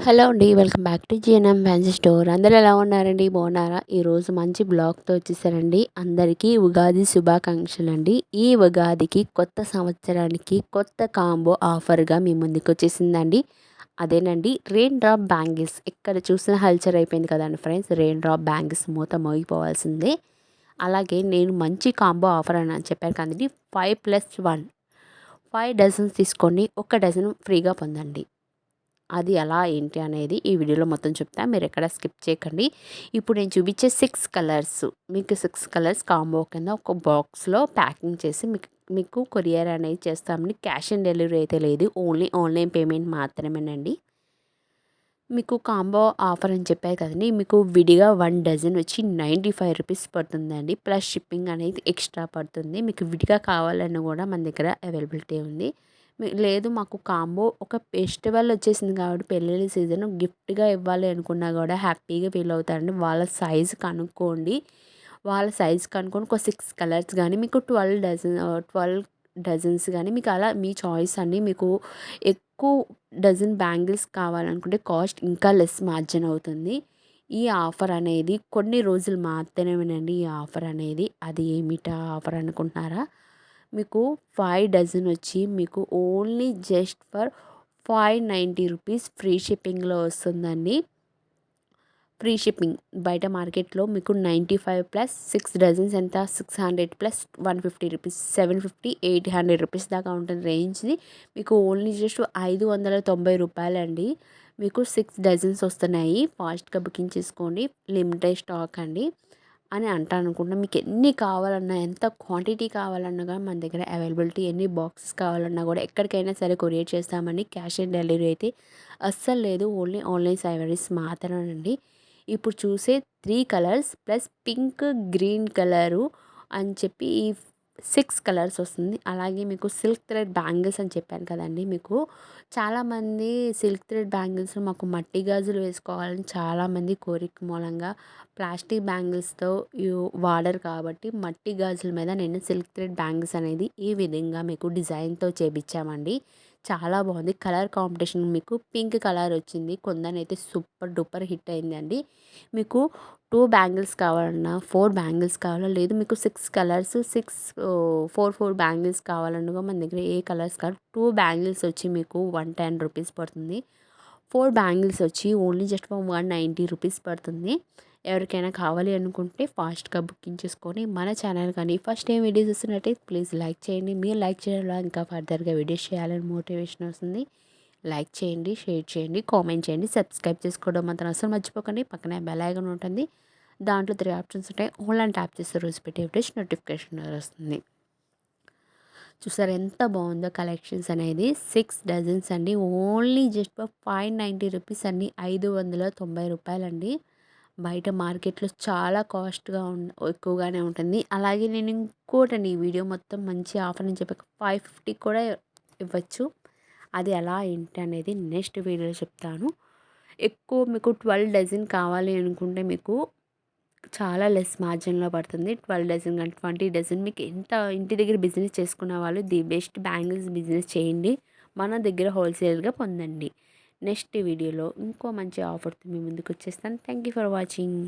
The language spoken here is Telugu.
హలో అండి. Welcome back to GNM fancy store. అందరూ ఎలా ఉన్నారండి? బాగున్నారా? ఈరోజు మంచి బ్లాగ్తో వచ్చేసారండి. అందరికీ ఉగాది శుభాకాంక్షలు అండి. ఈ ఉగాదికి కొత్త సంవత్సరానికి కొత్త కాంబో ఆఫర్గా మీ ముందుకు వచ్చేసిందండి. అదేనండి రెయిన్ డ్రాప్ బ్యాంగిల్స్. ఎక్కడ చూసినా హల్చర్ అయిపోయింది కదండి ఫ్రెండ్స్. రెయిన్ డ్రాప్ బ్యాంగిల్స్ మూత మోగిపోవాల్సిందే. అలాగే నేను మంచి కాంబో ఆఫర్ అని చెప్పాను కదండి. 5+1 5 డజన్స్ తీసుకోండి, ఒక డజన్ ఫ్రీగా పొందండి. అది ఎలా ఏంటి అనేది ఈ వీడియోలో మొత్తం చెప్తా, మీరు ఎక్కడ స్కిప్ చేయకండి. ఇప్పుడు నేను చూపించే 6 కలర్స్, మీకు 6 కలర్స్ కాంబో కింద ఒక బాక్స్లో ప్యాకింగ్ చేసి మీకు కొరియర్ అనేది చేస్తామండి. క్యాష్ ఆన్ డెలివరీ అయితే లేదు, ఓన్లీ ఆన్లైన్ పేమెంట్ మాత్రమేనండి. మీకు కాంబో ఆఫర్ అని చెప్పారు కదండి, మీకు విడిగా 1 డజన్ వచ్చి 95 రూపీస్ పడుతుందండి. ప్లస్ షిప్పింగ్ అనేది ఎక్స్ట్రా పడుతుంది. మీకు విడిగా కావాలన్నా కూడా మన దగ్గర అవైలబిలిటీ ఉంది. లేదు మాకు కాంబో ఒక ఫెస్టివల్ వచ్చేసింది కాబట్టి పెళ్ళిళ్ళ సీజన్ గిఫ్ట్గా ఇవ్వాలి అనుకున్నా కూడా హ్యాపీగా ఫీల్ అవుతారండి. వాళ్ళ సైజ్ కనుక్కోండి, వాళ్ళ సైజ్ కనుక్కొని ఒక 6 కలర్స్ కానీ మీకు 12 డజన్స్ కానీ మీకు అలా మీ చాయిస్ అండి. మీకు ఎక్కువ డజన్ బ్యాంగిల్స్ కావాలనుకుంటే కాస్ట్ ఇంకా లెస్ మార్జిన్ అవుతుంది. ఈ ఆఫర్ అనేది కొన్ని రోజులు మాత్రమేనండి. ఈ ఆఫర్ అనేది అది ఏమిటా ఆఫర్ అనుకుంటున్నారా? మీకు 5 డజన్ వచ్చి మీకు only just for 590 rupees free షిప్పింగ్లో వస్తుందండి. ఫ్రీ షిప్పింగ్ బయట మార్కెట్లో మీకు 95 ప్లస్ 6 డజన్స్ ఎంత 600 ప్లస్ 150 రూపీస్ 750 800 రూపీస్ దాకా ఉంటుంది రేంజ్ది. మీకు ఓన్లీ జస్ట్ 590 రూపాయలండి. మీకు 6 డజన్స్ వస్తున్నాయి. ఫాస్ట్గా బుకింగ్ చేసుకోండి, లిమిటెడ్ స్టాక్ అండి అని అంటాను అనుకుంటున్నా. మీకు ఎన్ని కావాలన్నా, ఎంత క్వాంటిటీ కావాలన్నా కానీ మన దగ్గర అవైలబిలిటీ, ఎన్ని బాక్సెస్ కావాలన్నా కూడా ఎక్కడికైనా సరే కొరియర్ చేస్తామండి. క్యాష్ ఆన్ డెలివరీ అయితే అస్సలు లేదు, ఓన్లీ ఆన్లైన్ సర్వీస్ మాత్రమేనండి. ఇప్పుడు చూసే 3 colours plus pink green colour అని చెప్పి ఈ 6 కలర్స్ వస్తుంది. అలాగే మీకు సిల్క్ థ్రెడ్ బ్యాంగిల్స్ అని చెప్పాను కదండి. మీకు చాలామంది సిల్క్ థ్రెడ్ బ్యాంగిల్స్ మాకు మట్టి గాజులు వేసుకోవాలని చాలామంది కోరిక మూలంగా ప్లాస్టిక్ బ్యాంగిల్స్తో వాడరు కాబట్టి మట్టి గాజుల మీద నేను సిల్క్ థ్రెడ్ బ్యాంగిల్స్ అనేది ఈ విధంగా మీకు డిజైన్తో చేపించామండి. చాలా బాగుంది. కలర్ కాంబినేషన్ మీకు పింక్ కలర్ వచ్చింది. కొందనైతే సూపర్ డూపర్ హిట్ అయిందండి. మీకు 2 బ్యాంగిల్స్ కావాలన్నా, 4 బ్యాంగిల్స్ కావాలా, లేదు మీకు 6 కలర్స్ 4 బ్యాంగిల్స్ కావాలన్నా మన దగ్గర ఏ కలర్స్ కావాలి. 2 బ్యాంగిల్స్ వచ్చి మీకు 110 రూపీస్ పడుతుంది. 4 బ్యాంగిల్స్ వచ్చి ఓన్లీ జస్ట్ 190 రూపీస్ పడుతుంది. ఎవరికైనా కావాలి అనుకుంటే ఫాస్ట్గా బుకింగ్ చేసుకొని మన ఛానల్ కానీ ఫస్ట్ టైం వీడియోస్ వస్తున్నట్టయితే ప్లీజ్ లైక్ చేయండి. మీరు లైక్ చేయడం వల్ల ఇంకా ఫర్దర్గా వీడియోస్ చేయాలని మోటివేషన్ వస్తుంది. లైక్ చేయండి, షేర్ చేయండి, కామెంట్ చేయండి, సబ్స్క్రైబ్ చేసుకోవడం మాత్రం అసలు మర్చిపోకండి. పక్కనే బెల్ ఐకాన్ ఉంటుంది, దాంట్లో 3 ఆప్షన్స్ ఉంటాయి. ఓన్లీ ట్యాప్ చేస్తే రోజు పెట్టే వీడియోస్ నోటిఫికేషన్ వస్తుంది. చూసారు ఎంత బాగుందో కలెక్షన్స్ అనేది. 6 డజన్స్ అండి, ఓన్లీ జస్ట్ 590 రూపీస్ అండి. 590 రూపాయలండి. బయట మార్కెట్లో చాలా కాస్ట్గా ఎక్కువగానే ఉంటుంది. అలాగే నేను ఇంకోటండి, ఈ వీడియో మొత్తం మంచి ఆఫర్ అని చెప్పి 550 కూడా ఇవ్వచ్చు. అది ఎలా ఏంటి అనేది నెక్స్ట్ వీడియోలో చెప్తాను. ఎక్కువ మీకు 12 డజన్ కావాలి అనుకుంటే మీకు చాలా లెస్ మార్జిన్లో పడుతుంది. 12 డజన్ కానీ 20 డజన్ మీకు ఎంత ఇంటి దగ్గర బిజినెస్ చేసుకున్న వాళ్ళు ది బెస్ట్ బ్యాంగిల్స్ బిజినెస్ చేయండి, మన దగ్గర హోల్సేల్గా పొందండి. నెక్స్ట్ వీడియోలో ఇంకో మంచి ఆఫర్తో మీ ముందుకు వచ్చేస్తాను. Thank you for watching.